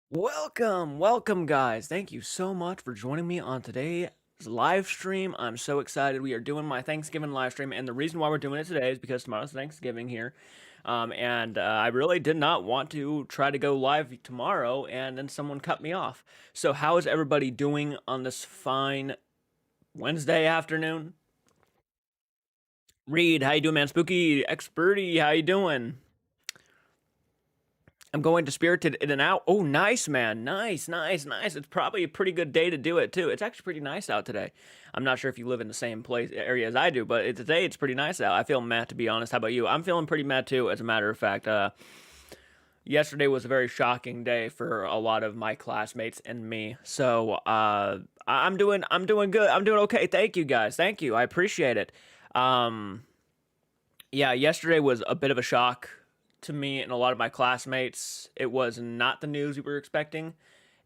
Welcome, guys. Thank you so much for joining me on today's live stream. I'm so excited. We are doing my Thanksgiving live stream, and the reason why we're doing it today is because tomorrow's Thanksgiving here. And I really did not want to try to go live tomorrow, and then someone cut me off. So, how is everybody doing on this fine Wednesday afternoon? Reed, how you doing, man? Spooky, Experty, how you doing? I'm going to Spirited In and Out. Oh, nice, man. Nice. It's probably a pretty good day to do it, too. It's actually pretty nice out today. I'm not sure if you live in the same place area as I do, but today it's pretty nice out. I feel mad, to be honest. How about you? I'm feeling pretty mad, too, as a matter of fact. Yesterday was a very shocking day for a lot of my classmates and me. So, I'm doing good. I'm doing okay. Thank you, guys. Thank you. I appreciate it. Um, yeah, yesterday was a bit of a shock to me and a lot of my classmates. It was not the news we were expecting.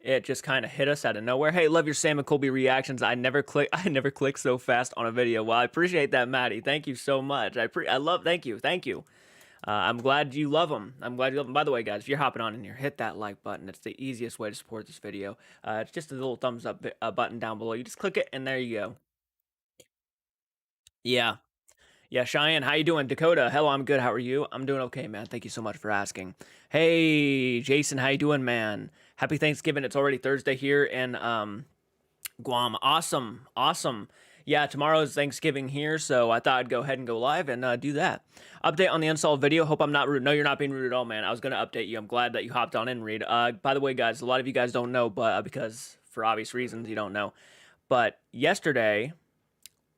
It just kind of hit us out of nowhere. Hey, love your Sam and Colby reactions. I never click. I never click so fast on a video. Well, I appreciate that, Maddie. Thank you so much. I love. Thank you. Thank you. I'm glad you love them. I'm glad you love them. By the way, guys, if you're hopping on in here, hit that like button. It's the easiest way to support this video. It's just a little thumbs up button down below. You just click it, and there you go. Yeah. Yeah, Cheyenne, how you doing? Dakota, hello, I'm good. How are you? I'm doing okay, man. Thank you so much for asking. Hey, Jason, how you doing, man? Happy Thanksgiving. It's already Thursday here in Guam. Awesome. Yeah, tomorrow is Thanksgiving here, so I thought I'd go ahead and go live and do that. Update on the unsolved video. Hope I'm not rude. No, you're not being rude at all, man. I was gonna update you. I'm glad that you hopped on in, Reed. By the way, guys, a lot of you guys don't know, but because for obvious reasons you don't know. But yesterday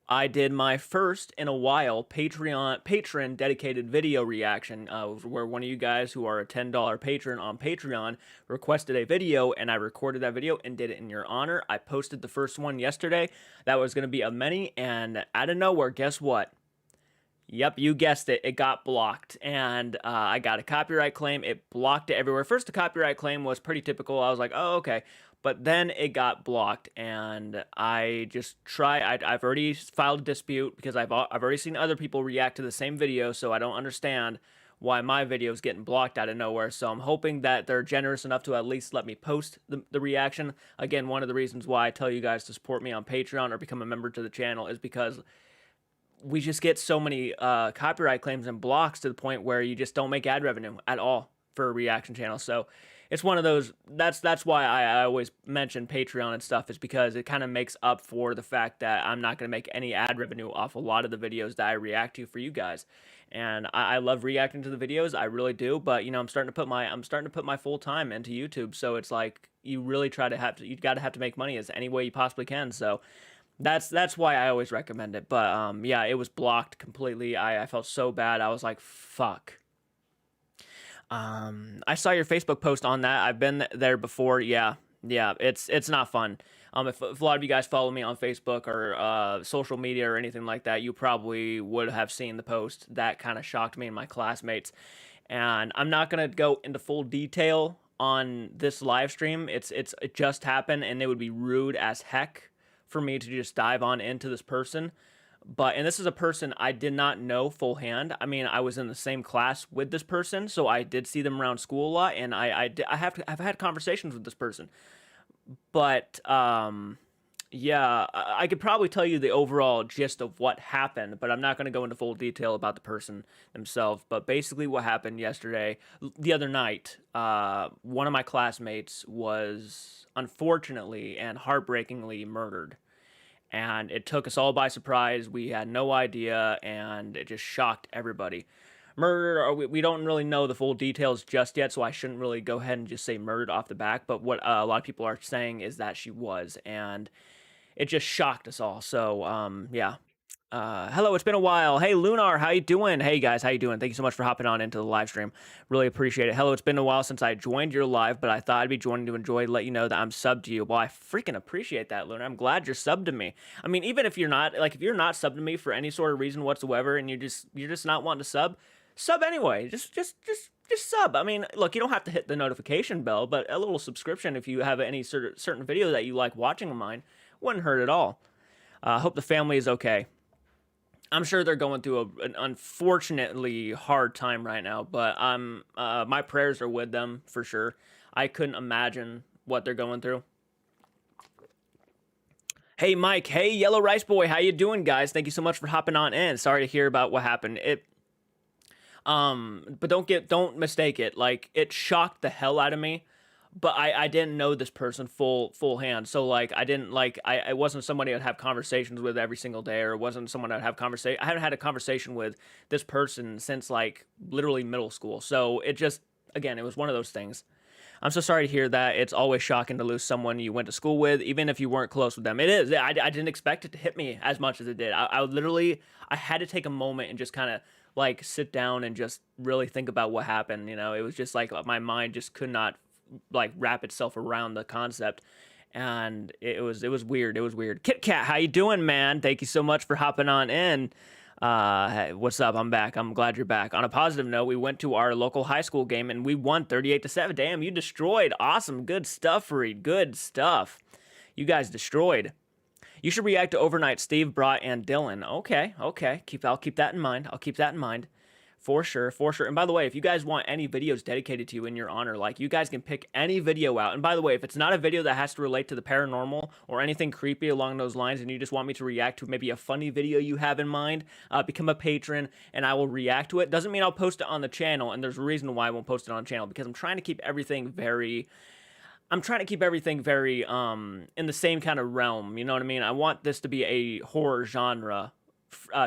I did my first in a while patron dedicated video reaction, where one of you guys who are a $10 patron on Patreon requested a video, and I recorded that video and did it in your honor. I posted the first one yesterday. That was going to be a many, and out of nowhere, guess what? Yep, you guessed it. It got blocked, and I got a copyright claim. It blocked it everywhere. First, the copyright claim was pretty typical. I was like, oh, okay. But then it got blocked, and I just I've already filed a dispute because I've already seen other people react to the same video, so I don't understand why my video is getting blocked out of nowhere. So I'm hoping that they're generous enough to at least let me post the reaction. Again, one of the reasons why I tell you guys to support me on Patreon or become a member to the channel is because we just get so many copyright claims and blocks to the point where you just don't make ad revenue at all for a reaction channel. So it's one of those. That's why I always mention Patreon and stuff, is because it kind of makes up for the fact that I'm not going to make any ad revenue off a lot of the videos that I react to for you guys. And I love reacting to the videos, I really do. But I'm starting to put my full time into YouTube. So it's like you really you got to have to make money as any way you possibly can. So that's why I always recommend it. But yeah, it was blocked completely. I felt so bad. I was like, fuck. I saw your Facebook post on that. I've been there before. Yeah, it's not fun. If a lot of you guys follow me on Facebook or social media or anything like that, you probably would have seen the post. That kind of shocked me and my classmates. And I'm not gonna go into full detail on this live stream. It just happened, and it would be rude as heck for me to just dive on into this person. And this is a person I did not know full hand. I mean, I was in the same class with this person, so I did see them around school a lot, and I've had conversations with this person. But yeah, I could probably tell you the overall gist of what happened, but I'm not going to go into full detail about the person themselves. But basically, what happened the other night, one of my classmates was unfortunately and heartbreakingly murdered. And it took us all by surprise. We had no idea, and it just shocked everybody. Murdered, or we don't really know the full details just yet, so I shouldn't really go ahead and just say murdered off the back. But what a lot of people are saying is that she was, and it just shocked us all. So, yeah. Hello, it's been a while. Hey, Lunar, how you doing? Hey, guys, how you doing? Thank you so much for hopping on into the live stream. Really appreciate it. Hello, it's been a while since I joined your live, but I thought I'd be joining to enjoy, let you know that I'm subbed to you. Well, I freaking appreciate that, Lunar. I'm glad you're subbed to me. I mean, even if you're not, like, if you're not subbed to me for any sort of reason whatsoever, and you're just not wanting to sub anyway. Just sub. I mean, look, you don't have to hit the notification bell, but a little subscription if you have any certain video that you like watching of mine wouldn't hurt at all. Hope the family is okay. I'm sure they're going through an unfortunately hard time right now, but my prayers are with them for sure. I couldn't imagine what they're going through. Hey Mike, hey Yellow Rice Boy, how you doing, guys? Thank you so much for hopping on in. Sorry to hear about what happened. But don't mistake it. Like, it shocked the hell out of me. But I didn't know this person full hand. So like I didn't like I wasn't somebody I'd have conversations with every single day, or wasn't someone I'd have conversation. I haven't had a conversation with this person since like literally middle school. So it just, again, it was one of those things. I'm so sorry to hear that. It's always shocking to lose someone you went to school with, even if you weren't close with them. It is. I didn't expect it to hit me as much as it did. I literally, I had to take a moment and just kind of like sit down and just really think about what happened. You know, it was just like my mind just could not like wrap itself around the concept. And it was weird. It was weird. Kit Kat, how you doing, man? Thank you so much for hopping on in. Hey, what's up? I'm back. I'm glad you're back. On a positive note, we went to our local high school game and we won 38-7. Damn, you destroyed. Awesome. Good stuff, Reed. Good stuff. You guys destroyed. You should react to Overnight, Steve, Brought, and Dylan. Okay, okay. I'll keep that in mind. I'll keep that in mind. For sure, for sure. And by the way, if you guys want any videos dedicated to you in your honor, like, you guys can pick any video out. And by the way, if it's not a video that has to relate to the paranormal or anything creepy along those lines, and you just want me to react to maybe a funny video you have in mind, become a patron and I will react to it. Doesn't mean I'll post it on the channel, and there's a reason why I won't post it on the channel, because I'm trying to keep everything very in the same kind of realm. You know what I mean? I want this to be a horror genre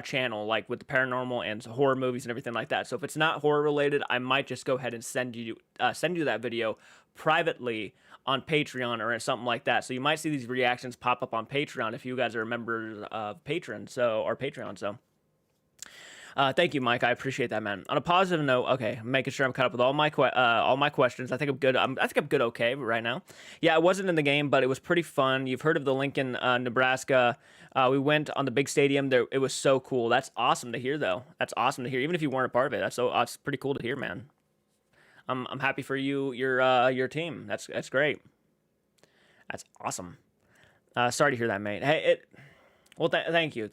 channel, like with the paranormal and horror movies and everything like that. So if it's not horror related, I might just go ahead and send you that video privately on Patreon or something like that. So you might see these reactions pop up on Patreon if you guys are members of Patreon. So thank you, Mike. I appreciate that, man. On a positive note, okay, making sure I'm caught up with all my questions. I think I'm good. I think I'm good. Okay, right now. Yeah, I wasn't in the game, but it was pretty fun. You've heard of the Lincoln, Nebraska. We went on the big stadium there. It was so cool. That's awesome to hear, though. That's awesome to hear. Even if you weren't a part of it, that's pretty cool to hear, man. I'm happy for you, your team. That's great. That's awesome. Sorry to hear that, mate. Hey, thank you.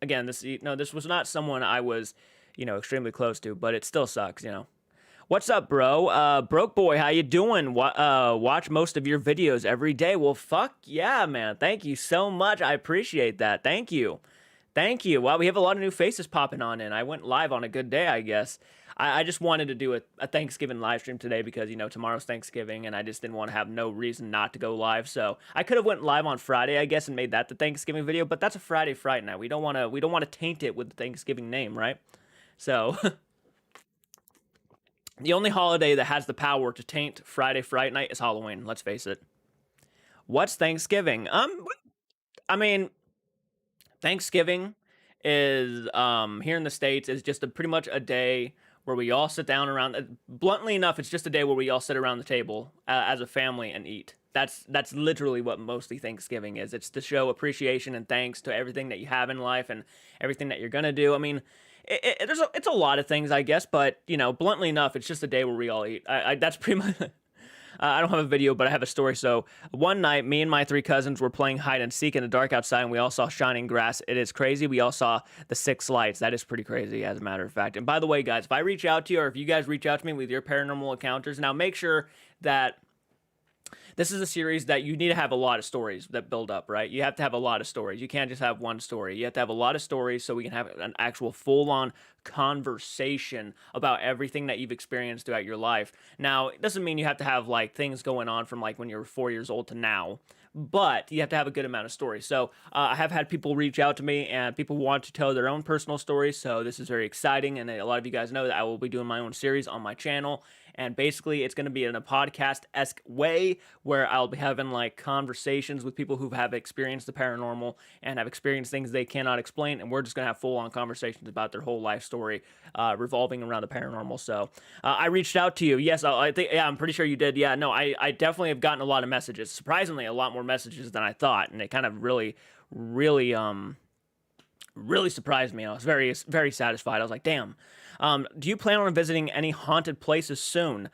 Again, this was not someone I was, extremely close to, but it still sucks, What's up, bro? Broke boy, how you doing? Watch most of your videos every day. Well, fuck yeah, man. Thank you so much. I appreciate that. Thank you. Thank you. Wow, we have a lot of new faces popping on in. I went live on a good day, I guess. I just wanted to do a Thanksgiving live stream today because, tomorrow's Thanksgiving, and I just didn't want to have no reason not to go live. So I could have went live on Friday, I guess, and made that the Thanksgiving video, but that's a Friday Fright Night. We don't want to taint it with the Thanksgiving name, right? So the only holiday that has the power to taint Friday Fright Night is Halloween. Let's face it. What's Thanksgiving? I mean, Thanksgiving is here in the States is just pretty much a day where we all sit down around. Bluntly enough, it's just a day where we all sit around the table as a family and eat. That's literally what mostly Thanksgiving is. It's to show appreciation and thanks to everything that you have in life and everything that you're gonna do. I mean, it's a lot of things, I guess, but bluntly enough, it's just a day where we all eat. That's pretty much. I don't have a video, but I have a story. So one night, me and my 3 cousins were playing hide and seek in the dark outside, and we all saw shining grass. It is crazy. We all saw the 6 lights. That is pretty crazy, as a matter of fact. And by the way, guys, if I reach out to you, or if you guys reach out to me with your paranormal encounters, now make sure that this is a series that you need to have a lot of stories that build up, right? You have to have a lot of stories. You can't just have one story. You have to have a lot of stories so we can have an actual full-on conversation about everything that you've experienced throughout your life. Now, it doesn't mean you have to have like things going on from like when you were 4 years old to now, but you have to have a good amount of stories. So I have had people reach out to me, and people want to tell their own personal stories. So this is very exciting, and a lot of you guys know that I will be doing my own series on my channel. And basically, it's going to be in a podcast-esque way where I'll be having like conversations with people who have experienced the paranormal and have experienced things they cannot explain. And we're just going to have full-on conversations about their whole life story revolving around the paranormal. So I reached out to you. Yes, I'm pretty sure you did. Yeah, no, I definitely have gotten a lot of messages. Surprisingly, a lot more messages than I thought. And it kind of really surprised me. I was very, very satisfied. I was like, damn. Do you plan on visiting any haunted places soon?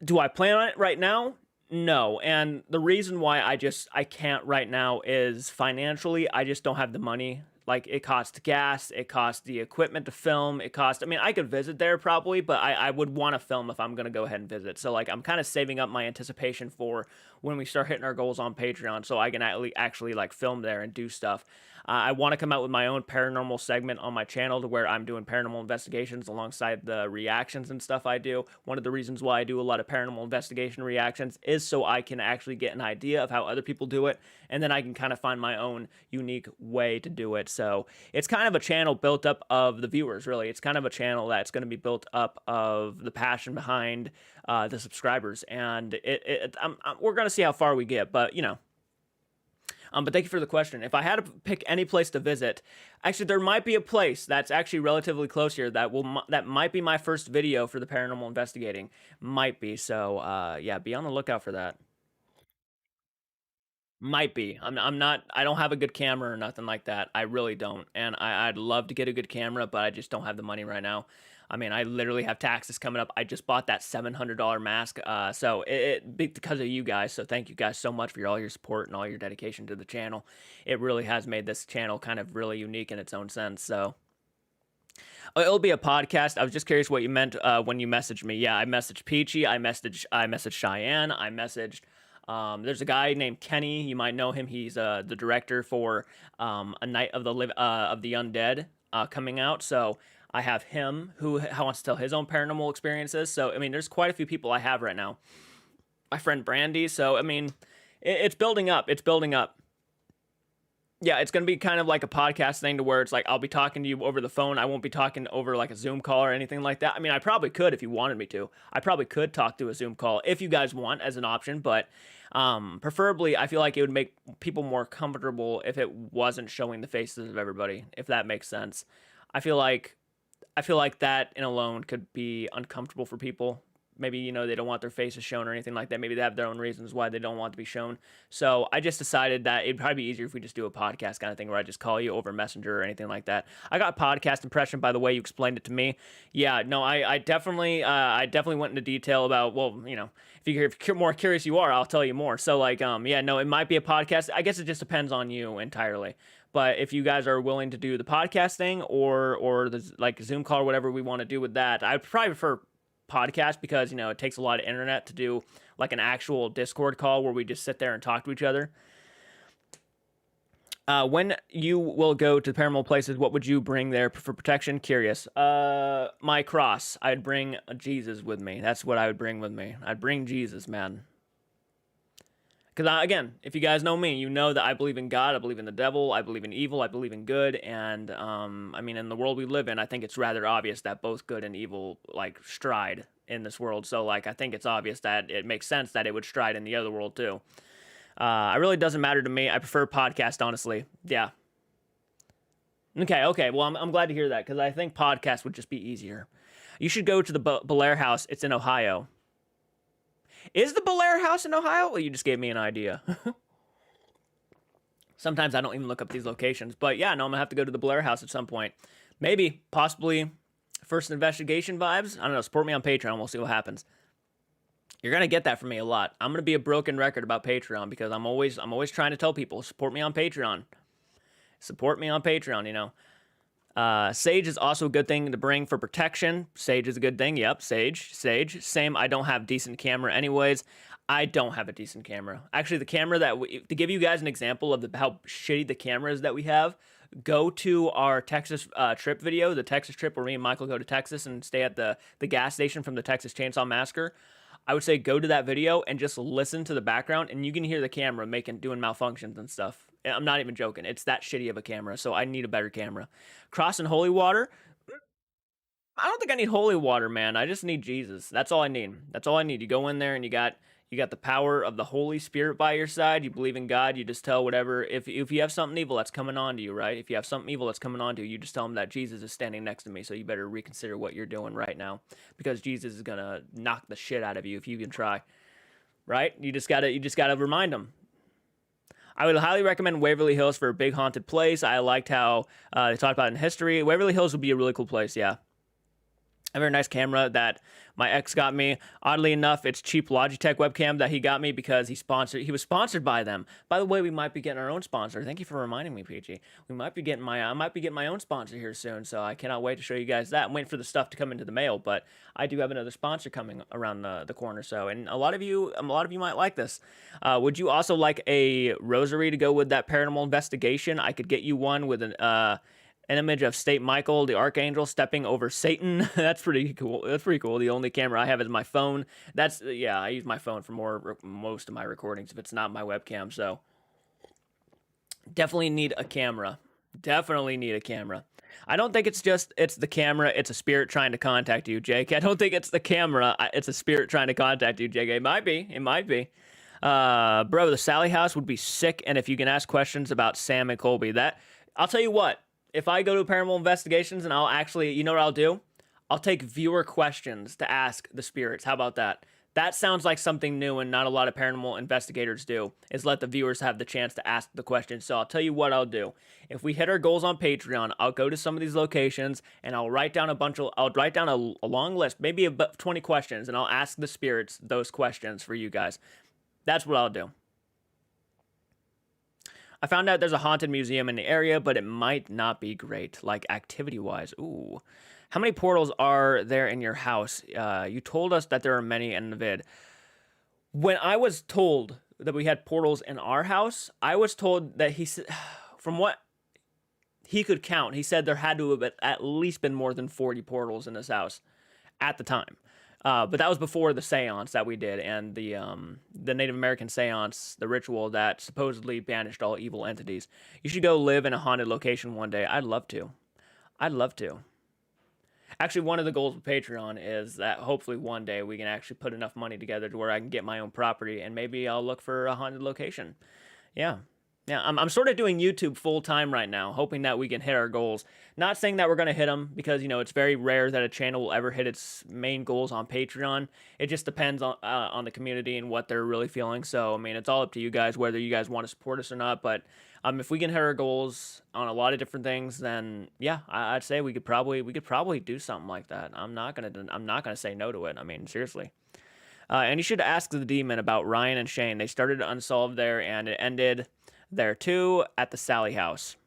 Do I plan on it right now? No. And the reason why I can't right now is financially, I just don't have the money Like, it costs gas, it costs the equipment to film, it costs, I mean, I could visit there probably, but I would want to film if I'm going to go ahead and visit. So, like, I'm kind of saving up my anticipation for when we start hitting our goals on Patreon so I can actually like, film there and do stuff. I want to come out with my own paranormal segment on my channel to where I'm doing paranormal investigations alongside the reactions and stuff I do. One of the reasons why I do a lot of paranormal investigation reactions is so I can actually get an idea of how other people do it, and then I can kind of find my own unique way to do it. So it's kind of a channel built up of the viewers, really. It's kind of a channel that's going to be built up of the passion behind the subscribers, and we're going to see how far we get, but, you know. But thank you for the question. If I had to pick any place to visit, actually, there might be a place that's actually relatively close here that might be my first video for the paranormal investigating. Might be. So, yeah, be on the lookout for that. Might be. I'm not. I don't have a good camera or nothing like that. I really don't. And I'd love to get a good camera, but I just don't have the money right now. I mean, I literally have taxes coming up. I just bought that $700 mask. So because of you guys. So thank you guys so much for all your support and all your dedication to the channel. It really has made this channel kind of really unique in its own sense. So it'll be a podcast. I was just curious what you meant when you messaged me. Yeah, I messaged Peachy. I messaged Cheyenne. I messaged. There's a guy named Kenny. You might know him. He's the director for A Night of the Undead coming out. So I have him who wants to tell his own paranormal experiences. So, I mean, there's quite a few people I have right now. My friend Brandy. So, I mean, it's building up. It's building up. Yeah, it's going to be kind of like a podcast thing to where it's like I'll be talking to you over the phone. I won't be talking over like a Zoom call or anything like that. I mean, I probably could if you wanted me to. I probably could talk to a Zoom call if you guys want as an option, but preferably I feel like it would make people more comfortable if it wasn't showing the faces of everybody, if that makes sense. I feel like that in alone could be uncomfortable for people. Maybe, you know, they don't want their faces shown or anything like that. Maybe they have their own reasons why they don't want to be shown. So I just decided that it'd probably be easier if we just do a podcast kind of thing where I just call you over Messenger or anything like that. I got podcast impression by the way you explained it to me. Yeah, no, I definitely went into detail about, well, you know, if you're more curious you are, I'll tell you more. So like, yeah, no, it might be a podcast. I guess it just depends on you entirely. But if you guys are willing to do the podcast thing or the like Zoom call or whatever we want to do with that, I probably prefer podcast because, you know, it takes a lot of internet to do like an actual Discord call where we just sit there and talk to each other. When you will go to paranormal places, what would you bring there for protection? Curious. My cross. I'd bring Jesus with me. That's what I would bring with me. I'd bring Jesus, man. Because, again, if you guys know me, you know that I believe in God, I believe in the devil, I believe in evil, I believe in good, and, I mean, in the world we live in, I think it's rather obvious that both good and evil, like, stride in this world, so, like, I think it's obvious that it makes sense that it would stride in the other world, too. It really doesn't matter to me. I prefer podcast, honestly. Yeah. Okay, well, I'm glad to hear that, because I think podcast would just be easier. You should go to the Belair House. It's in Ohio. Is the Belair House in Ohio? Well, you just gave me an idea. Sometimes I don't even look up these locations. But yeah, no, I'm going to have to go to the Belair House at some point. Maybe, possibly, first investigation vibes. I don't know, support me on Patreon. We'll see what happens. You're going to get that from me a lot. I'm going to be a broken record about Patreon because I'm always trying to tell people, support me on Patreon. Support me on Patreon, you know. Sage is also a good thing to bring for protection. Sage is a good thing. Yep, Sage. Same, I don't have decent camera anyways. I don't have a decent camera. Actually, the camera to give you guys an example of how shitty the camera is that we have, go to our Texas trip video, the Texas trip where me and Michael go to Texas and stay at the gas station from the Texas Chainsaw Massacre. I would say go to that video and just listen to the background, and you can hear the camera doing malfunctions and stuff. I'm not even joking. It's that shitty of a camera, so I need a better camera. Cross and holy water? I don't think I need holy water, man. I just need Jesus. That's all I need. That's all I need. You go in there and you got the power of the Holy Spirit by your side. You believe in God. You just tell whatever. If you have something evil that's coming on to you, right? If you have something evil that's coming on to you, you just tell them that Jesus is standing next to me, so you better reconsider what you're doing right now because Jesus is going to knock the shit out of you if you can try. Right? You just got to remind them. I would highly recommend Waverly Hills for a big haunted place. I liked how they talked about it in history. Waverly Hills would be a really cool place, yeah. A very nice camera that my ex got me. Oddly enough, it's cheap Logitech webcam that he got me because he was sponsored by them. By the way, we might be getting our own sponsor. Thank you for reminding me, PG. I might be getting my own sponsor here soon, so I cannot wait to show you guys that. I'm waiting for the stuff to come into the mail, but I do have another sponsor coming around the corner. So, and a lot of you might like this. Would you also like a rosary to go with that paranormal investigation? I could get you one with an image of Saint Michael, the archangel, stepping over Satan. That's pretty cool. That's pretty cool. The only camera I have is my phone. That's, yeah, I use my phone for most of my recordings if it's not my webcam. So definitely need a camera. Definitely need a camera. I don't think it's the camera. It's a spirit trying to contact you, Jake. I don't think it's the camera. It's a spirit trying to contact you, Jake. It might be. It might be. Bro, the Sally house would be sick. And if you can ask questions about Sam and Colby, I'll tell you what. If I go to Paranormal Investigations and I'll actually, you know what I'll do? I'll take viewer questions to ask the spirits. How about that? That sounds like something new and not a lot of paranormal investigators do, is let the viewers have the chance to ask the questions. So I'll tell you what I'll do. If we hit our goals on Patreon, I'll go to some of these locations and I'll write down a long list, maybe about 20 questions, and I'll ask the spirits those questions for you guys. That's what I'll do. I found out there's a haunted museum in the area, but it might not be great, like activity-wise. Ooh. How many portals are there in your house? You told us that there are many in the vid. When I was told that we had portals in our house, I was told that from what he could count, he said there had to have at least been more than 40 portals in this house at the time. But that was before the seance that we did and the Native American seance, the ritual that supposedly banished all evil entities. You should go live in a haunted location one day. I'd love to. I'd love to. Actually, one of the goals with Patreon is that hopefully one day we can actually put enough money together to where I can get my own property and maybe I'll look for a haunted location. Yeah. Yeah, I'm sort of doing YouTube full time right now, hoping that we can hit our goals. Not saying that we're going to hit them because, you know, it's very rare that a channel will ever hit its main goals on Patreon. It just depends on the community and what they're really feeling. So, I mean, it's all up to you guys whether you guys want to support us or not. But if we can hit our goals on a lot of different things, then yeah, I'd say we could probably do something like that. I'm not gonna say no to it. I mean, seriously. And you should ask the demon about Ryan and Shane. They started Unsolved there, and it ended there too at the Sally house.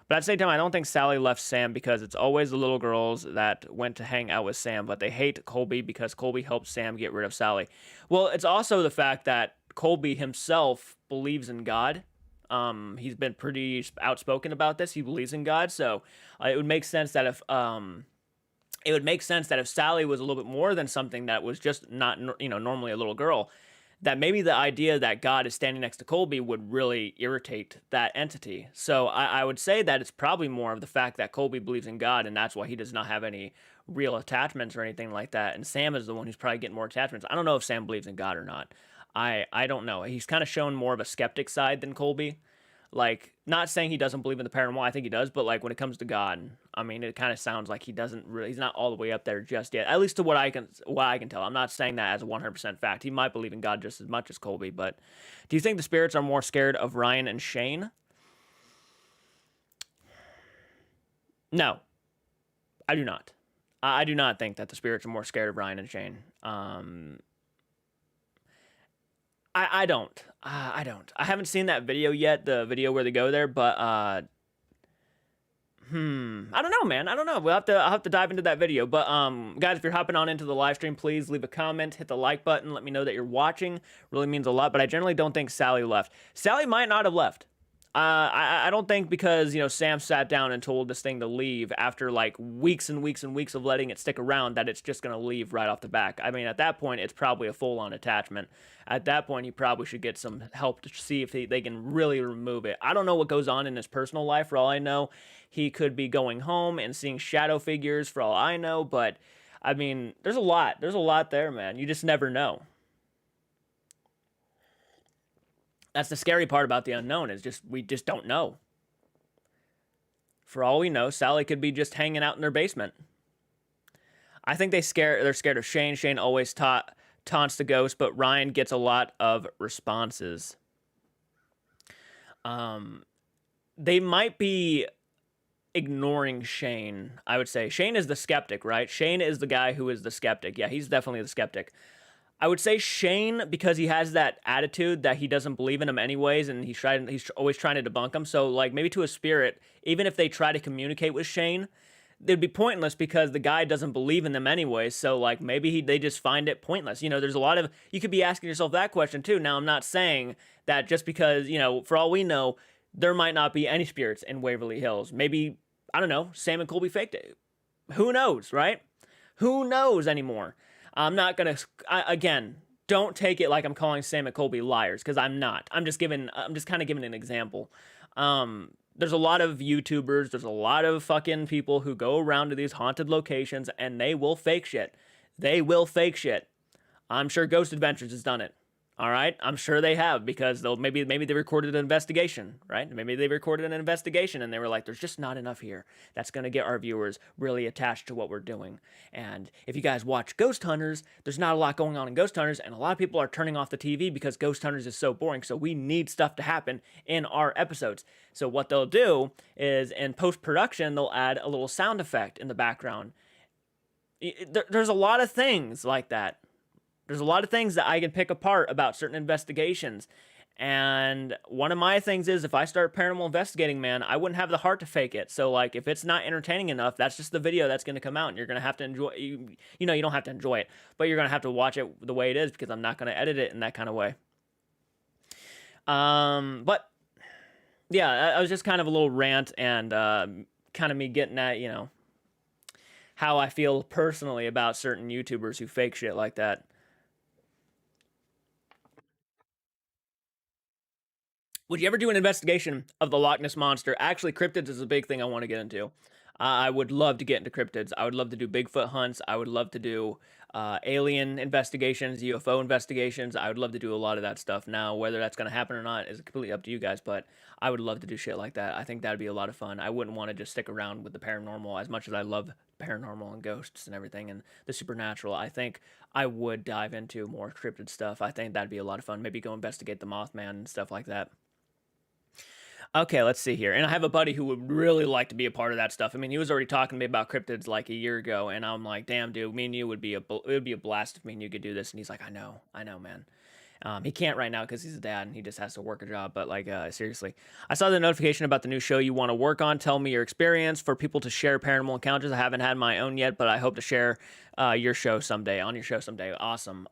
But at the same time, I don't think Sally left Sam because it's always the little girls that went to hang out with Sam, but they hate Colby because Colby helped Sam get rid of Sally. Well, it's also the fact that Colby himself believes in God. He's been pretty outspoken about this. He believes in God, so it would make sense that if Sally was a little bit more than something that was just not, you know, normally a little girl, that maybe the idea that God is standing next to Colby would really irritate that entity. So I would say that it's probably more of the fact that Colby believes in God, and that's why he does not have any real attachments or anything like that. And Sam is the one who's probably getting more attachments. I don't know if Sam believes in God or not. I don't know. He's kind of shown more of a skeptic side than Colby. Like, not saying he doesn't believe in the paranormal, I think he does, but like when it comes to God, I mean, it kind of sounds like he's not all the way up there just yet, at least to what I can tell. I'm not saying that as a 100% fact. He might believe in God just as much as Colby, but do you think the spirits are more scared of Ryan and Shane? No, I do not. I do not think that the spirits are more scared of Ryan and Shane. I don't. I haven't seen that video yet, the video where they go there, but I don't know, man. I don't know. I'll have to dive into that video. But guys, if you're hopping on into the live stream, please leave a comment, hit the like button, let me know that you're watching. Really means a lot. But I generally don't think Sally left. Sally might not have left. I don't think because, you know, Sam sat down and told this thing to leave after like weeks and weeks and weeks of letting it stick around that it's just going to leave right off the back. I mean, at that point, it's probably a full-on attachment. At that point, you probably should get some help to see if they can really remove it. I don't know what goes on in his personal life. For all I know, he could be going home and seeing shadow figures for all I know. But, I mean, there's a lot. There's a lot there, man. You just never know. That's the scary part about the unknown is we just don't know. For all we know, Sally could be just hanging out in their basement. I think they're scared of Shane. Shane always taunts the ghost, but Ryan gets a lot of responses. They might be ignoring Shane. I would say Shane is the skeptic, right? Shane is the guy who is the skeptic. Yeah, he's definitely the skeptic. I would say Shane, because he has that attitude that he doesn't believe in him anyways, and he's always trying to debunk him. So like maybe to a spirit, even if they try to communicate with Shane, it'd be pointless because the guy doesn't believe in them anyway. So like maybe they just find it pointless. You know, there's a lot of, you could be asking yourself that question too. Now I'm not saying that just because, you know, for all we know, there might not be any spirits in Waverly Hills. Maybe, I don't know, Sam and Colby faked it. Who knows, right? Who knows anymore? I'm not gonna, again, don't take it like I'm calling Sam and Colby liars, because I'm not. I'm just kind of giving an example. There's a lot of YouTubers, there's a lot of fucking people who go around to these haunted locations and they will fake shit. They will fake shit. I'm sure Ghost Adventures has done it. All right, I'm sure they have, because maybe they recorded an investigation, right? Maybe they recorded an investigation and they were like, "There's just not enough here. That's gonna get our viewers really attached to what we're doing." And if you guys watch Ghost Hunters, there's not a lot going on in Ghost Hunters, and a lot of people are turning off the TV because Ghost Hunters is so boring. So we need stuff to happen in our episodes. So what they'll do is in post production, they'll add a little sound effect in the background. There's a lot of things like that. There's a lot of things that I can pick apart about certain investigations. And one of my things is, if I start paranormal investigating, man, I wouldn't have the heart to fake it. So, like, if it's not entertaining enough, that's just the video that's going to come out. And you're going to have to enjoy, you know, you don't have to enjoy it, but you're going to have to watch it the way it is, because I'm not going to edit it in that kind of way. But, yeah, I was just kind of a little rant and kind of me getting at, you know, how I feel personally about certain YouTubers who fake shit like that. Would you ever do an investigation of the Loch Ness Monster? Actually, cryptids is a big thing I want to get into. I would love to get into cryptids. I would love to do Bigfoot hunts. I would love to do alien investigations, UFO investigations. I would love to do a lot of that stuff. Now, whether that's going to happen or not is completely up to you guys, but I would love to do shit like that. I think that'd be a lot of fun. I wouldn't want to just stick around with the paranormal as much as I love paranormal and ghosts and everything and the supernatural. I think I would dive into more cryptid stuff. I think that'd be a lot of fun. Maybe go investigate the Mothman and stuff like that. Okay, let's see here. And I have a buddy who would really like to be a part of that stuff. I mean, he was already talking to me about cryptids like a year ago, and I'm like, "Damn, dude, me and you it would be a blast if me and you could do this." And he's like, I know, man." He can't right now because he's a dad and he just has to work a job. But like, seriously, I saw the notification about the new show you want to work on. Tell me your experience for people to share paranormal encounters. I haven't had my own yet, but I hope to share your show someday, on your show someday. Awesome.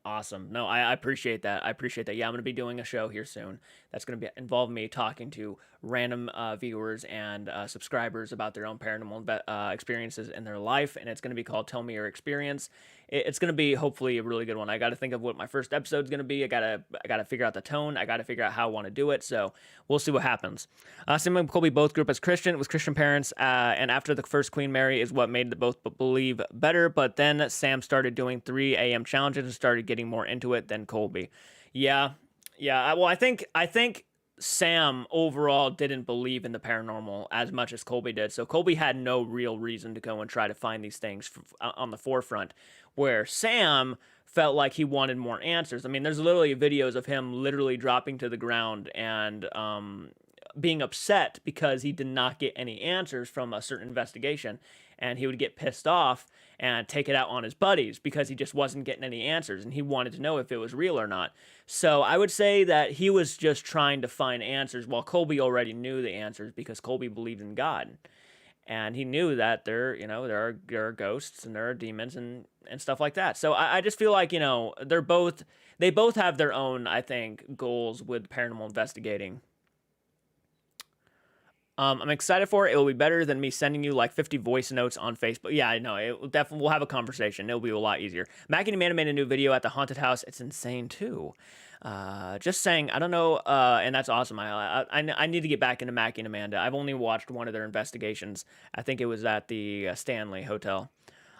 No, I appreciate that. Yeah, I'm going to be doing a show here soon that's going to involve me talking to random viewers and subscribers about their own paranormal experiences in their life, and it's going to be called Tell Me Your Experience. It's going to be hopefully a really good one. I got to think of what my first episode's going to be. I got to figure out the tone. I got to figure out how I want to do it. So we'll see what happens. Sam and Colby both grew up as Christian, with Christian parents, and after the first Queen Mary is what made both believe better. But then Sam started doing 3 a.m. challenges and started getting more into it than Colby. Yeah. Well, I think Sam overall didn't believe in the paranormal as much as Colby did. So Colby had no real reason to go and try to find these things on the forefront, where Sam felt like he wanted more answers. I mean, there's literally videos of him literally dropping to the ground and being upset because he did not get any answers from a certain investigation, and he would get pissed off and take it out on his buddies because he just wasn't getting any answers, and he wanted to know if it was real or not. So I would say that he was just trying to find answers, while Colby already knew the answers because Colby believed in God, and he knew that there are ghosts and there are demons and stuff like that. So I just feel like, they both have their own, I think, goals with paranormal investigating. I'm excited for it. It will be better than me sending you like 50 voice notes on Facebook. Yeah, I know. It will definitely, we'll have a conversation. It'll be a lot easier. Mackie and Amanda made a new video at the haunted house. It's insane too. Just saying, I don't know, and that's awesome. I need to get back into Mackie and Amanda. I've only watched one of their investigations. I think it was at the Stanley Hotel.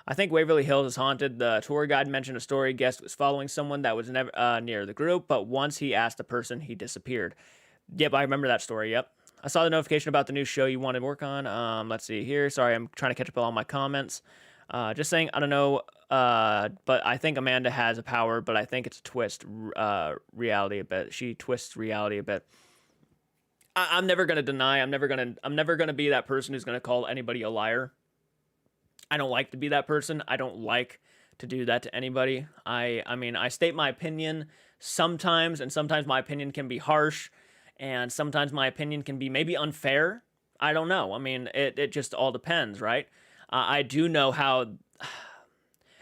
I think Waverly Hills is haunted. The tour guide mentioned a story. Guest was following someone that was never near the group, but once he asked the person, he disappeared. Yep, I remember that story. Yep. I saw the notification about the new show you wanted to work on. Let's see here. Sorry, I'm trying to catch up on all my comments. Just saying, I don't know, but I think Amanda has a power, but I think it's a twist reality a bit. She twists reality a bit. I'm never gonna deny. I'm never gonna be that person who's gonna call anybody a liar. I don't like to be that person. I don't like to do that to anybody. I mean, I state my opinion sometimes, and sometimes my opinion can be harsh, and sometimes my opinion can be maybe unfair. I don't know. I mean, it just all depends, right? I do know how,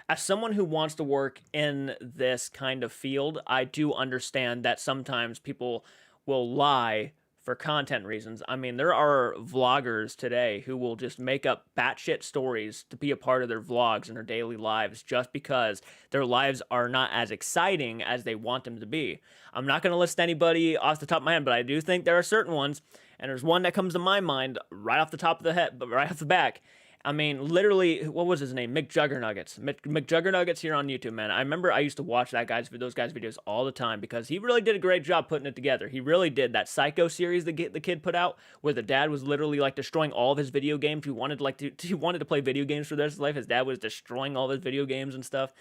as someone who wants to work in this kind of field, I do understand that sometimes people will lie for content reasons. I mean, there are vloggers today who will just make up batshit stories to be a part of their vlogs and their daily lives just because their lives are not as exciting as they want them to be. I'm not going to list anybody off the top of my head, but I do think there are certain ones, and there's one that comes to my mind right off the top of the head, but right off the back. I mean, literally, what was his name? McJuggernuggets. McJuggernuggets here on YouTube, man. I remember I used to watch those guys' videos all the time because he really did a great job putting it together. He really did. That Psycho series the kid put out, where the dad was literally like destroying all of his video games. He wanted to play video games for the rest of his life. His dad was destroying all of his video games and stuff,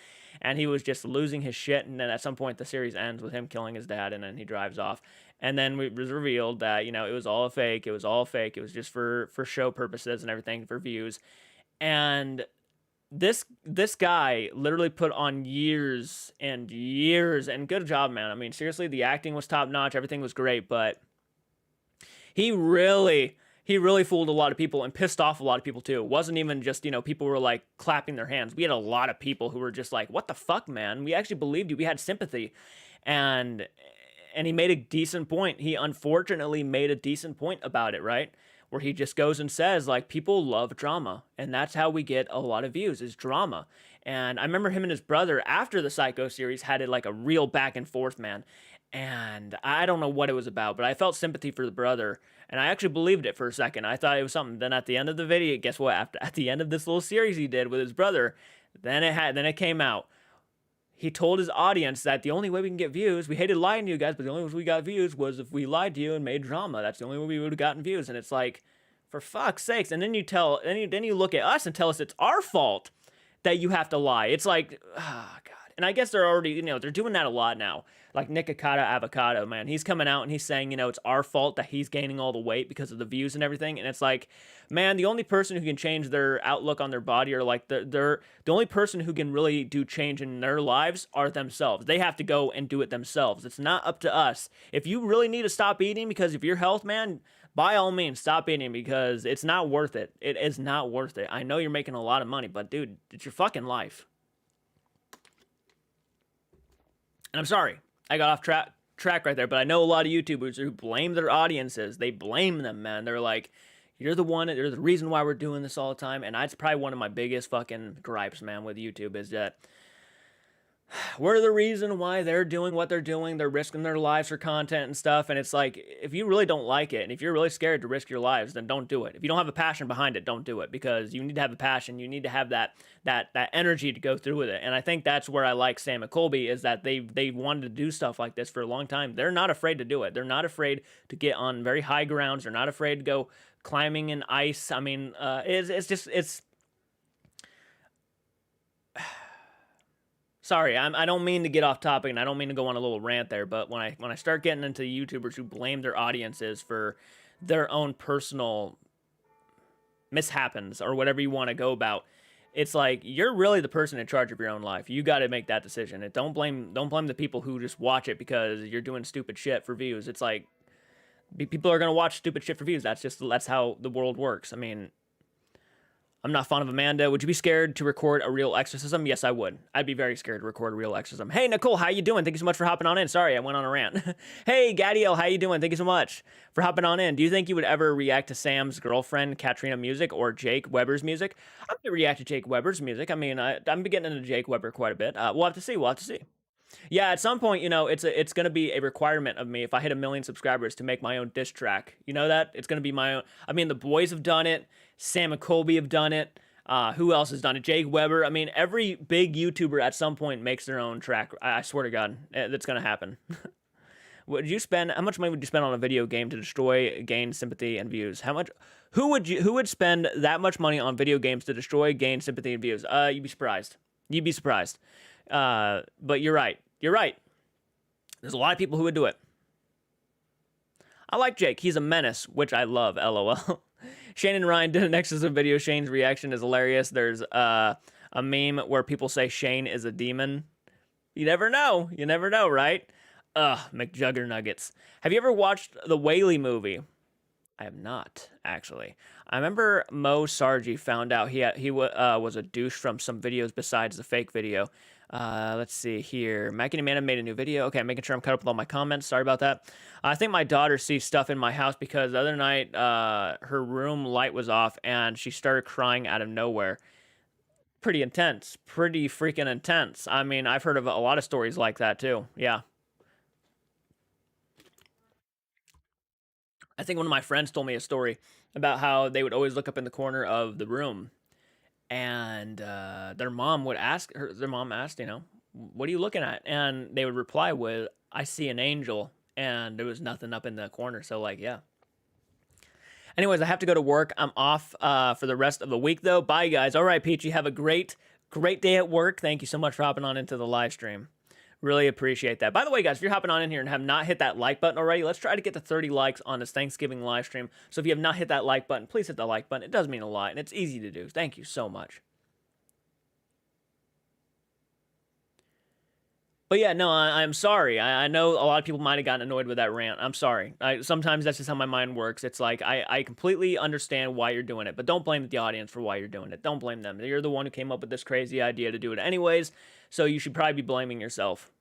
and he was just losing his shit. And then at some point, the series ends with him killing his dad, and then he drives off. And then it was revealed that, you know, it was all fake. It was all fake. It was just for show purposes and everything, for views. And this guy literally put on years and years, and good job, man. I mean, seriously, the acting was top notch. Everything was great, but he really fooled a lot of people and pissed off a lot of people too. It wasn't even just, you know, people were like clapping their hands. We had a lot of people who were just like, what the fuck, man? We actually believed you. We had sympathy. And he made a decent point. He unfortunately made a decent point about it, right? Where he just goes and says, like, people love drama, and that's how we get a lot of views, is drama. And I remember him and his brother, after the Psycho series, had it like a real back and forth, man. And I don't know what it was about, but I felt sympathy for the brother, and I actually believed it for a second. I thought it was something. Then at the end of the video, guess what? At the end of this little series he did with his brother, then it came out. He told his audience that the only way we can get views, we hated lying to you guys, but the only way we got views was if we lied to you and made drama. That's the only way we would have gotten views. And it's like, for fuck's sakes. And then you look at us and tell us it's our fault that you have to lie. It's like, oh God. And I guess they're already, you know, they're doing that a lot now. Like Nikocado Avocado, man. He's coming out and he's saying, you know, it's our fault that he's gaining all the weight because of the views and everything. And it's like, man, the only person who can change their outlook on their body, or like the only person who can really do change in their lives are themselves. They have to go and do it themselves. It's not up to us. If you really need to stop eating because of your health, man, by all means, stop eating, because it's not worth it. It is not worth it. I know you're making a lot of money, but dude, it's your fucking life. And I'm sorry, I got off track right there, but I know a lot of YouTubers who blame their audiences. They blame them, man. They're like, you're the reason why we're doing this all the time. And that's probably one of my biggest fucking gripes, man, with YouTube, is that we're the reason why they're doing what they're doing. They're risking their lives for content and stuff. And it's like, if you really don't like it, and if you're really scared to risk your lives, then don't do it. If you don't have a passion behind it, don't do it, because you need to have a passion. You need to have that energy to go through with it. And I think that's where I like Sam and Colby, is that they wanted to do stuff like this for a long time. They're not afraid to do it. They're not afraid to get on very high grounds. They're not afraid to go climbing in ice. I mean, it's sorry, I don't mean to get off topic, and I don't mean to go on a little rant there, but when I start getting into YouTubers who blame their audiences for their own personal mishaps or whatever you want to go about, it's like, you're really the person in charge of your own life. You got to make that decision. And don't blame the people who just watch it because you're doing stupid shit for views. It's like, people are going to watch stupid shit for views. That's how the world works. I mean, I'm not fond of Amanda. Would you be scared to record a real exorcism? Yes, I would. I'd be very scared to record a real exorcism. Hey, Nicole, how you doing? Thank you so much for hopping on in. Sorry, I went on a rant. Hey, Gadiel, how you doing? Thank you so much for hopping on in. Do you think you would ever react to Sam's girlfriend, Katrina music, or Jake Weber's music? I'm going to react to Jake Weber's music. I mean, I'm getting into Jake Weber quite a bit. We'll have to see. We'll have to see. Yeah, at some point, you know, it's going to be a requirement of me, if I hit 1 million subscribers, to make my own diss track. You know that? It's going to be my own. I mean, the boys have done it. Sam and Colby have done it. Who else has done it? Jake Weber. I mean, every big YouTuber at some point makes their own track. I swear to God, that's going to happen. How much money would you spend on a video game to destroy, gain sympathy and views? Who would spend that much money on video games to destroy, gain sympathy and views? You'd be surprised. You'd be surprised. But you're right. You're right. There's a lot of people who would do it. I like Jake. He's a menace, which I love. LOL. Shane and Ryan did an exorcism video. Shane's reaction is hilarious. There's a meme where people say Shane is a demon. You never know. You never know, right? McJuggernuggets. Have you ever watched the Whaley movie? I have not, actually. I remember Mo Sargi found out he was a douche from some videos besides the fake video. Let's see here. Mackie Amanda made a new video. Okay, I'm making sure I'm caught up with all my comments. Sorry about that. I think my daughter sees stuff in my house because the other night her room light was off and she started crying out of nowhere. Pretty intense. Pretty freaking intense. I mean, I've heard of a lot of stories like that too. Yeah. I think one of my friends told me a story about how they would always look up in the corner of the room and their mom would ask her, their mom asked, what are you looking at? And they would reply with, I see an angel. And there was nothing up in the corner. So, like, yeah. Anyways, I have to go to work. I'm off for the rest of the week, though. Bye, guys. All right, Peachy, have a great day at work. Thank you so much for hopping on into the live stream. Really appreciate that. By the way, guys, if you're hopping on in here and have not hit that like button already, let's try to get to 30 likes on this Thanksgiving live stream. So if you have not hit that like button, please hit the like button. It does mean a lot, and it's easy to do. Thank you so much. But yeah, no, I'm sorry. I know a lot of people might have gotten annoyed with that rant. I'm sorry. Sometimes that's just how my mind works. It's like, I completely understand why you're doing it, but don't blame the audience for why you're doing it. Don't blame them. You're the one who came up with this crazy idea to do it anyways, so you should probably be blaming yourself.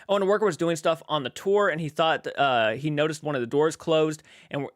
Oh, and a worker was doing stuff on the tour, and he thought he noticed one of the doors closed, and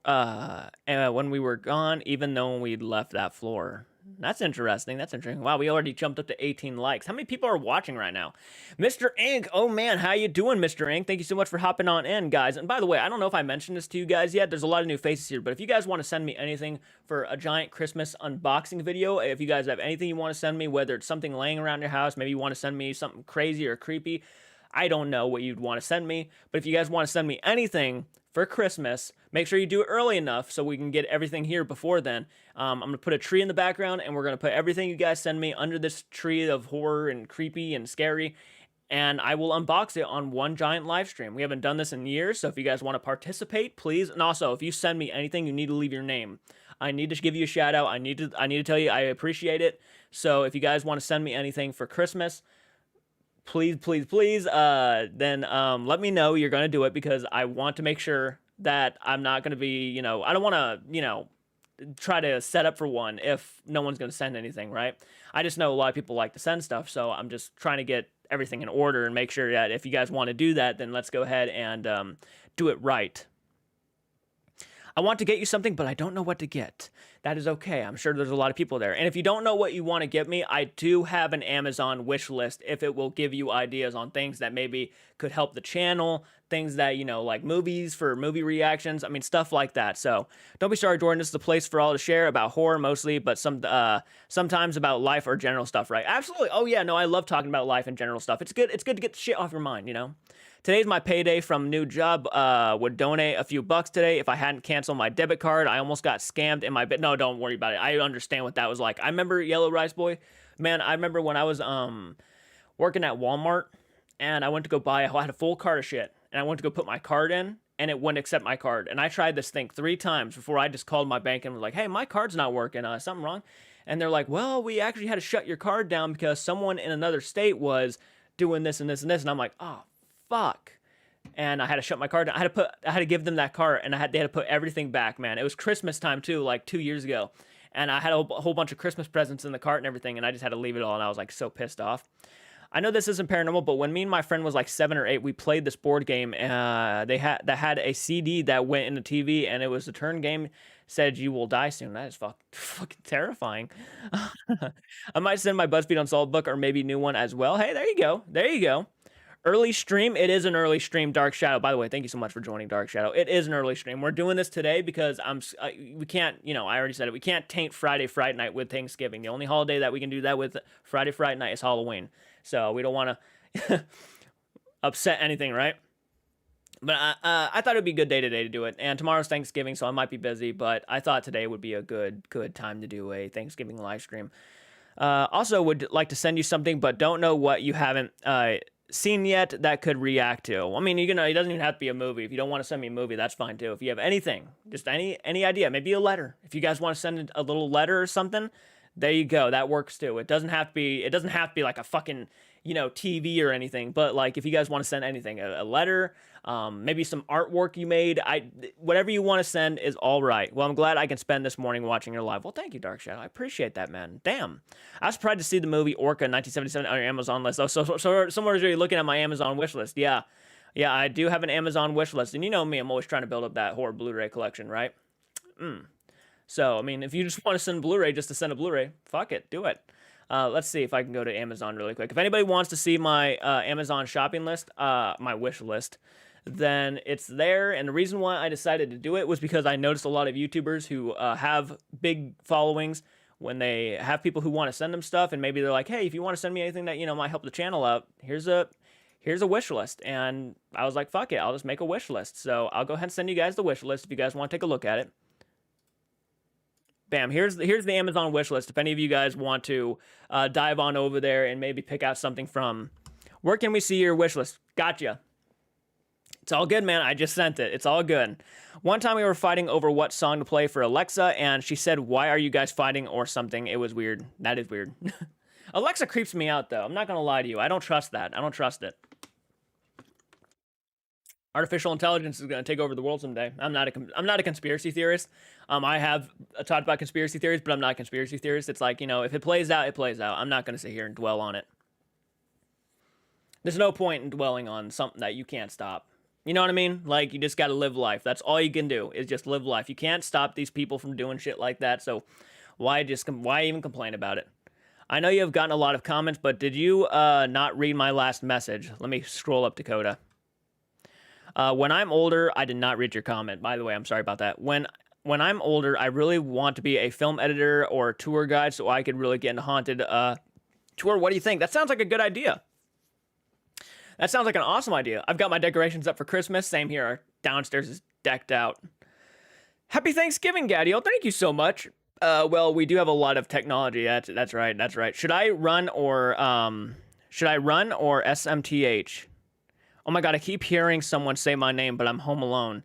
when we were gone, even though we'd left that floor. That's interesting. That's interesting. Wow, we already jumped up to 18 likes. How many people are watching right now? Mr. Ink. Oh, man. How you doing, Mr. Ink? Thank you so much for hopping on in, guys. And by the way, I don't know if I mentioned this to you guys yet. There's a lot of new faces here. But if you guys want to send me anything for a giant Christmas unboxing video, if you guys have anything you want to send me, whether it's something laying around your house, maybe you want to send me something crazy or creepy, I don't know what you'd want to send me. But if you guys want to send me anything for Christmas, make sure you do it early enough so we can get everything here before then. I'm going to put a tree in the background, and we're going to put everything you guys send me under this tree of horror and creepy and scary, and I will unbox it on one giant live stream. We haven't done this in years, so if you guys want to participate, please. And also, if you send me anything, you need to leave your name. I need to give you a shout out. I need to tell you I appreciate it. So if you guys want to send me anything for Christmas, please, then let me know you're going to do it, because I want to make sure that I'm not going to be, I don't want to, try to set up for one if no one's going to send anything, right? I just know a lot of people like to send stuff, so I'm just trying to get everything in order and make sure that if you guys want to do that, then let's go ahead and do it right. I want to get you something, but I don't know what to get. That is okay. I'm sure there's a lot of people there. And if you don't know what you want to get me, I do have an Amazon wish list if it will give you ideas on things that maybe could help the channel, things that, like movies for movie reactions. I mean, stuff like that. So don't be sorry, Jordan. This is the place for all to share about horror mostly, but sometimes about life or general stuff, right? Absolutely. Oh, yeah. No, I love talking about life and general stuff. It's good. It's good to get the shit off your mind, Today's my payday from new job. Would donate a few bucks today if I hadn't canceled my debit card. I almost got scammed in my bit. No, don't worry about it. I understand what that was like. I remember Yellow Rice Boy. Man, I remember when I was working at Walmart and I went to go buy. I had a full cart of shit and I went to go put my card in and it wouldn't accept my card. And I tried this thing 3 times before I just called my bank and was like, "Hey, my card's not working. Something wrong?" And they're like, "Well, we actually had to shut your card down because someone in another state was doing this and this and this." And I'm like, "Oh, fuck." And I had to shut my card down. I had to give them that cart, and they had to put everything back, man. It was Christmas time too, like 2 years ago. And I had a whole bunch of Christmas presents in the cart and everything, and I just had to leave it all, and I was like so pissed off. I know this isn't paranormal, but when me and my friend was like 7 or 8, we played this board game. That had a CD that went in the TV, and it was a turn game. Said you will die soon. That is fucking terrifying. I might send my BuzzFeed Unsolved book or maybe new one as well. Hey, there you go. There you go. Early stream. It is an early stream, Dark Shadow. By the way, thank you so much for joining, Dark Shadow. It is an early stream. We're doing this today because we can't, I already said it. We can't taint Friday night with Thanksgiving. The only holiday that we can do that with Friday night is Halloween. So we don't want to upset anything, right? But I thought it would be a good day today to do it. And tomorrow's Thanksgiving, so I might be busy. But I thought today would be a good time to do a Thanksgiving live stream. Also, would like to send you something, but don't know what you haven't seen yet that could react to. I mean, it doesn't even have to be a movie. If you don't want to send me a movie, that's fine too. If you have anything, just any idea, maybe a letter. If you guys want to send a little letter or something, there you go. That works too. It doesn't have to be. It doesn't have to be like a fucking TV or anything. But like if you guys want to send anything, a letter, maybe some artwork you made. Whatever you want to send is all right. Well, I'm glad I can spend this morning watching your live. Well, thank you, Dark Shadow. I appreciate that, man. Damn, I was surprised to see the movie Orca 1977 on your Amazon list. Oh, so someone's really looking at my Amazon wish list. Yeah, yeah, I do have an Amazon wish list, and you know me, I'm always trying to build up that horror Blu-ray collection, right? So, I mean, if you just want to send Blu-ray just to send a Blu-ray, fuck it, do it. Let's see if I can go to Amazon really quick. If anybody wants to see my Amazon shopping list, my wish list, then it's there. And the reason why I decided to do it was because I noticed a lot of YouTubers who have big followings, when they have people who want to send them stuff, and maybe they're like, hey, if you want to send me anything that might help the channel out, here's a wish list. And I was like, fuck it, I'll just make a wish list. So I'll go ahead and send you guys the wish list if you guys want to take a look at it. Bam, here's the Amazon wish list. If any of you guys want to dive on over there and maybe pick out something from, where can we see your wish list? Gotcha. It's all good, man. I just sent it. It's all good. One time we were fighting over what song to play for Alexa, and she said, why are you guys fighting or something? It was weird. That is weird. Alexa creeps me out, though. I'm not going to lie to you. I don't trust that. I don't trust it. Artificial intelligence is going to take over the world someday. I'm not a conspiracy theorist. I have talked about conspiracy theories, but I'm not a conspiracy theorist. It's like, if it plays out, it plays out. I'm not going to sit here and dwell on it. There's no point in dwelling on something that you can't stop. You know what I mean? Like, you just got to live life. That's all you can do, is just live life. You can't stop these people from doing shit like that, so why even complain about it? I know you have gotten a lot of comments, but did you not read my last message? Let me scroll up, Dakota. When I'm older, I did not read your comment. By the way, I'm sorry about that. When I'm older, I really want to be a film editor or tour guide so I could really get into haunted tour. What do you think? That sounds like a good idea. That sounds like an awesome idea. I've got my decorations up for Christmas. Same here. Our downstairs is decked out. Happy Thanksgiving, Gaddiel. Thank you so much. Well, we do have a lot of technology. That's right. That's right. Should I run or SMTH? Oh my god, I keep hearing someone say my name, but I'm home alone.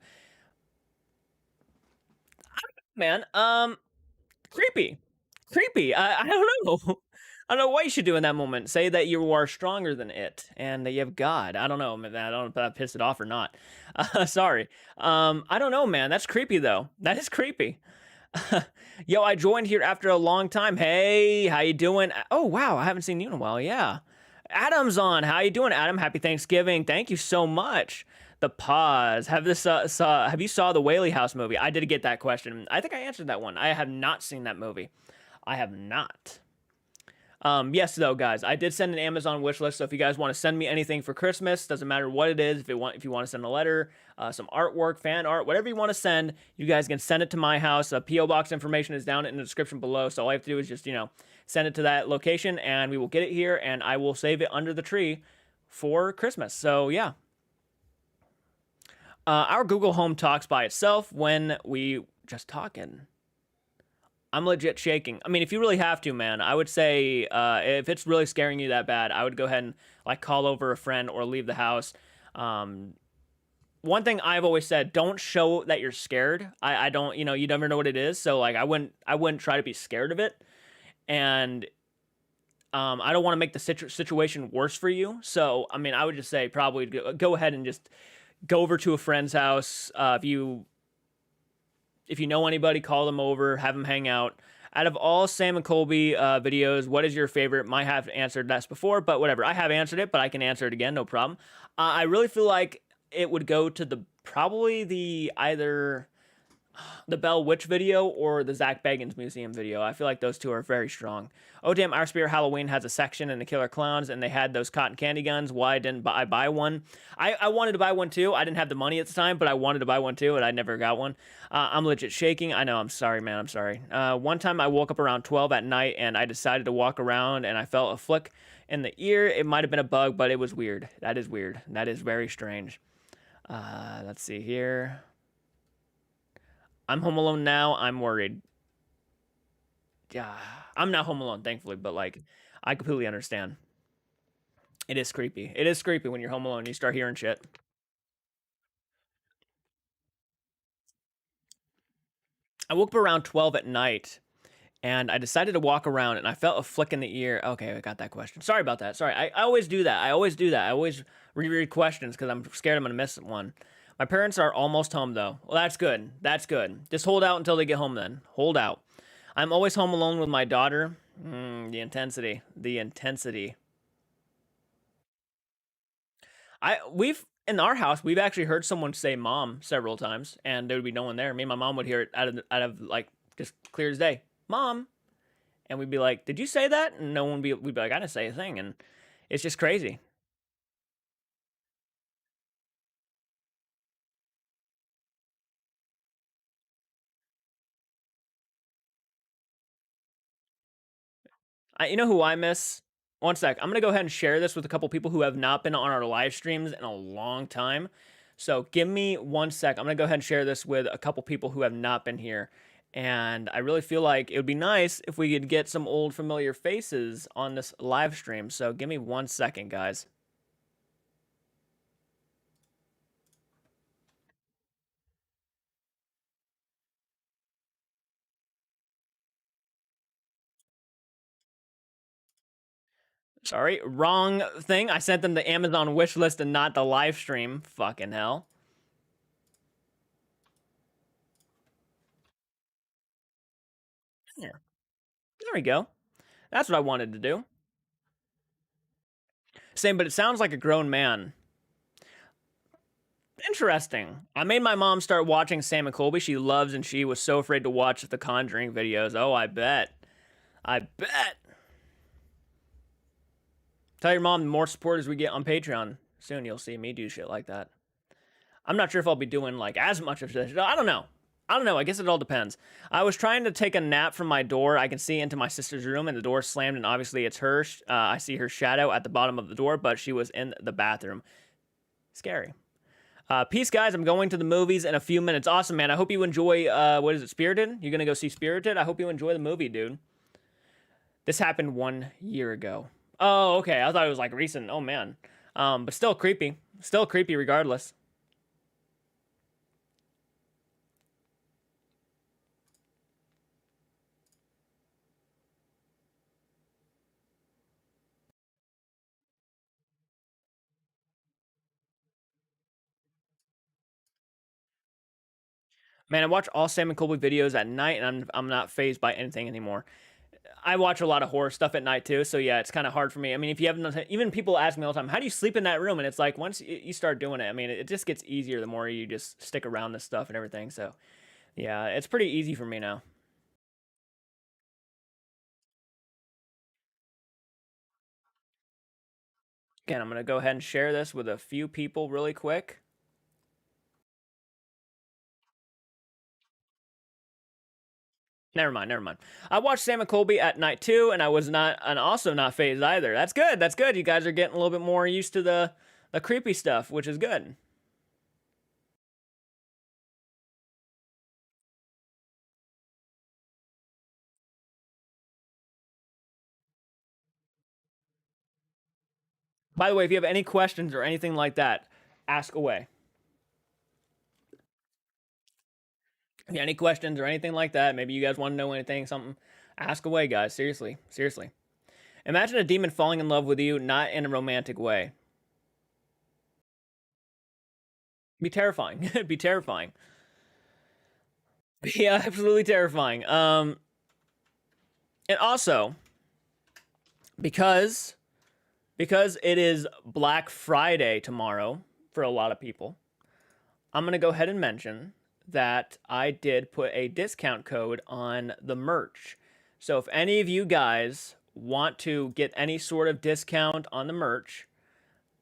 Man, creepy. I don't know. I don't know what you should do in that moment. Say that you are stronger than it, and that you have God. I don't know, man. I don't know if that pissed it off or not. Sorry. I don't know, man. That's creepy, though. That is creepy. Yo, I joined here after a long time. Hey, how you doing? Oh, wow, I haven't seen you in a while. Yeah. Adam's on. How you doing, Adam? Happy Thanksgiving. Thank you so much. The pause. Have you saw the Whaley House movie? I did get that question. I think I answered that one. I have not seen that movie. I have not. Yes, though, guys, I did send an Amazon wish list. So if you guys want to send me anything for Christmas, doesn't matter what it is. If you want to send a letter, some artwork, fan art, whatever you want to send, you guys can send it to my house. PO box information is down in the description below. So all I have to do is just send it to that location, and we will get it here, and I will save it under the tree for Christmas. So yeah. Our Google Home talks by itself when we just talking. I'm legit shaking. I mean, if you really have to, man, I would say if it's really scaring you that bad, I would go ahead and call over a friend or leave the house. One thing I've always said, don't show that you're scared. I don't, you never know what it is. So I wouldn't try to be scared of it. And I don't want to make the situation worse for you. So, I mean, I would just say probably go ahead and just go over to a friend's house. If you know anybody, call them over, have them hang out. Out of all Sam and Colby videos, what is your favorite? Might have answered this before, but whatever. I have answered it, but I can answer it again, no problem. I really feel like it would go to either the Bell Witch video or the Zach Bagans Museum video. I feel like those two are very strong. Oh damn, Our Spirit Halloween has a section in the Killer Clowns, and they had those cotton candy guns. Why didn't I buy one? I wanted to buy one too. I didn't have the money at the time, but I wanted to buy one too, and I never got one. I'm legit shaking. I know, I'm sorry, man, I'm sorry. One time I woke up around 12 at night, and I decided to walk around, and I felt a flick in the ear. It might have been a bug, but it was weird. That is weird. That is very strange. Let's see here. I'm home alone now. I'm worried. Yeah, I'm not home alone, thankfully, but I completely understand. It is creepy. It is creepy when you're home alone and you start hearing shit. I woke up around 12 at night and I decided to walk around and I felt a flick in the ear. Okay, I got that question. Sorry about that. Sorry. I always do that. I always do that. I always reread questions because I'm scared I'm going to miss one. My parents are almost home though. Well, that's good. That's good. Just hold out until they get home then. Hold out. I'm always home alone with my daughter. The intensity. The intensity. We've in our house we've actually heard someone say "mom" several times, and there would be no one there. Me and my mom would hear it out of like just clear as day, "Mom," and we'd be like, "Did you say that?" And no one we'd be like, "I didn't say a thing," and it's just crazy. You know who I miss? One sec. I'm gonna go ahead and share this with a couple people who have not been on our live streams in a long time. So give me one sec. I'm gonna go ahead and share this with a couple people who have not been here. And I really feel like it would be nice if we could get some old familiar faces on this live stream. So give me one second, guys. Sorry, wrong thing. I sent them the Amazon wish list and not the live stream. Fucking hell. There. There we go. That's what I wanted to do. Same, but it sounds like a grown man. Interesting. I made my mom start watching Sam and Colby. She loves and she was so afraid to watch the Conjuring videos. Oh, I bet. I bet. Tell your mom the more supporters we get on Patreon, soon you'll see me do shit like that. I'm not sure if I'll be doing like as much of this. I don't know. I don't know. I guess it all depends. I was trying to take a nap from my door. I can see into my sister's room, and the door slammed, and obviously it's her. I see her shadow at the bottom of the door, but she was in the bathroom. Scary. Peace, guys. I'm going to the movies in a few minutes. Awesome, man. I hope you enjoy. What is it, Spirited? You're gonna go see Spirited? I hope you enjoy the movie, dude. This happened 1 year ago. Oh, okay. I thought it was like recent. Oh man. But still creepy. Still creepy, regardless. Man, I watch all Sam and Colby videos at night, and I'm not phased by anything anymore. I watch a lot of horror stuff at night too, so yeah, it's kind of hard for me. I mean, if you haven't, even people ask me all the time, "How do you sleep in that room?" And it's like once you start doing it, I mean, it just gets easier the more you just stick around this stuff and everything. So yeah, it's pretty easy for me now. Again, I'm gonna go ahead and share this with a few people really quick. Never mind, never mind. I watched Sam and Colby at night too, and I was not, and also not phased either. That's good. That's good. You guys are getting a little bit more used to the creepy stuff, which is good. By the way, if you have any questions or anything like that, ask away. If you have any questions or anything like that, maybe you guys want to know anything, something, ask away, guys. Seriously, seriously. Imagine a demon falling in love with you, not in a romantic way. Be terrifying. Be terrifying. Yeah, absolutely terrifying. And also because it is Black Friday tomorrow for a lot of people, I'm gonna go ahead and mention that I did put a discount code on the merch. So if any of you guys want to get any sort of discount on the merch,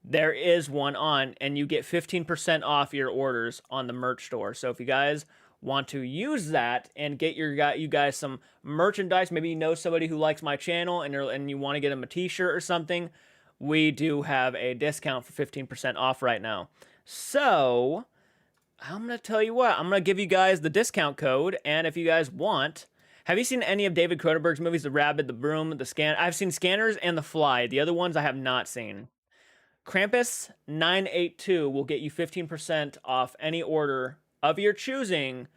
there is one on, and you get 15% off your orders on the merch store. So if you guys want to use that and get you guys some merchandise, maybe you know somebody who likes my channel and you want to get them a t-shirt or something, we do have a discount for 15% off right now. So I'm going to tell you what, I'm going to give you guys the discount code, and if you guys want, have you seen any of David Cronenberg's movies? The Rabbit, The Broom, The Scan? I've seen Scanners and The Fly. The other ones I have not seen. Krampus 982 will get you 15% off any order of your choosing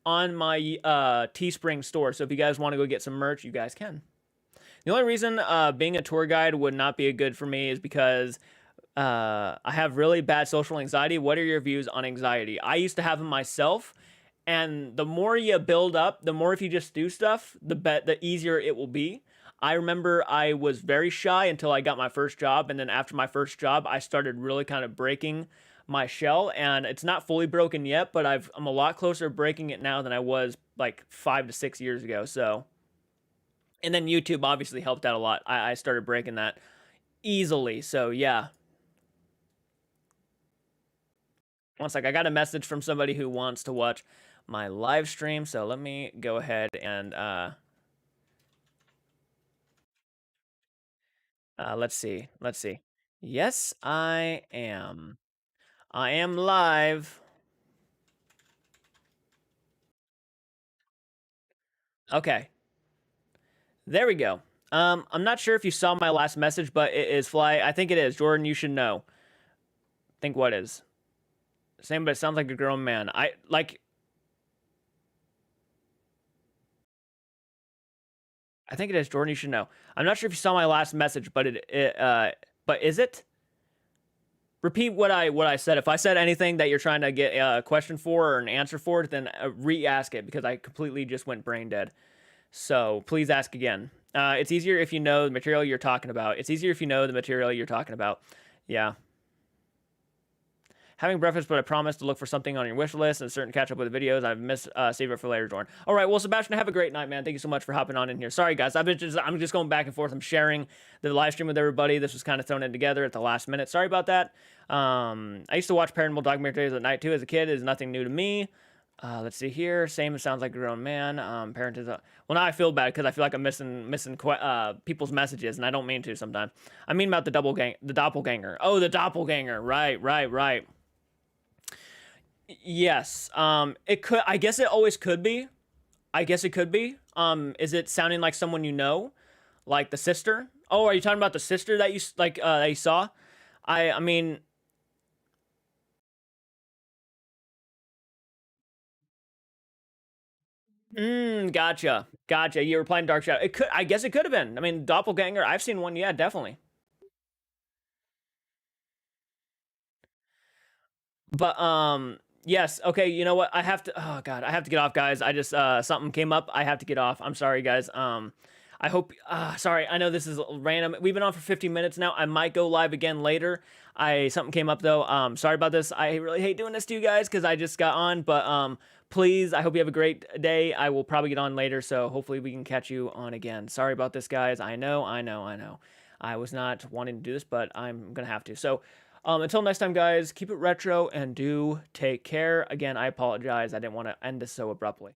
on my Teespring store. So if you guys want to go get some merch, you guys can. The only reason being a tour guide would not be good for me is because I have really bad social anxiety. What are your views on anxiety? I used to have them myself, and the more you build up, the more if you just do stuff, the easier it will be. I remember I was very shy until I got my first job, and then after my first job, I started really kind of breaking my shell, and it's not fully broken yet, but I'm a lot closer to breaking it now than I was like 5 to 6 years ago. So, and then YouTube obviously helped out a lot. I started breaking that easily. So yeah. One sec, I got a message from somebody who wants to watch my live stream. So let me go ahead and let's see. Let's see. Yes, I am. I am live. Okay. There we go. I'm not sure if you saw my last message, but it is Fly. I think it is. Jordan, you should know. Think what is. Same, but it sounds like a grown man. I like. I think it is Jordan. You should know. I'm not sure if you saw my last message, but but is it? Repeat what I said. If I said anything that you're trying to get a question for or an answer for, then re-ask it because I completely just went brain dead. So please ask again. It's easier if you know the material you're talking about. It's easier if you know the material you're talking about. Yeah. Having breakfast, but I promise to look for something on your wish list and certain catch up with the videos. I've missed save it for later, Jordan. All right, well, Sebastian, have a great night, man. Thank you so much for hopping on in here. Sorry, guys, I'm just going back and forth. I'm sharing the live stream with everybody. This was kind of thrown in together at the last minute. Sorry about that. I used to watch paranormal documentaries at night too as a kid. It is nothing new to me. Let's see here. Same sounds like a grown man. Parent is well. Now I feel bad because I feel like I'm missing people's messages, and I don't mean to sometimes. I mean about the doppelganger. Oh, the doppelganger. Right. Yes. It could. I guess it always could be. I guess it could be. Is it sounding like someone you know, like the sister? Oh, are you talking about the sister that you like that you saw? I mean. Gotcha. You were playing Dark Shadow. It could. I guess it could have been. I mean, doppelganger. I've seen one. Yeah, definitely. But yes, okay, you know what? I have to oh god, I have to get off, guys. I just something came up. I have to get off. I'm sorry, guys. I hope sorry, I know this is random. We've been on for 15 minutes now. I might go live again later. I something came up though. Sorry about this. I really hate doing this to you guys cuz I just got on, but please, I hope you have a great day. I will probably get on later, so hopefully we can catch you on again. Sorry about this, guys. I know. I was not wanting to do this, but I'm going to have to. So, until next time, guys, keep it retro and do take care. Again, I apologize. I didn't want to end this so abruptly.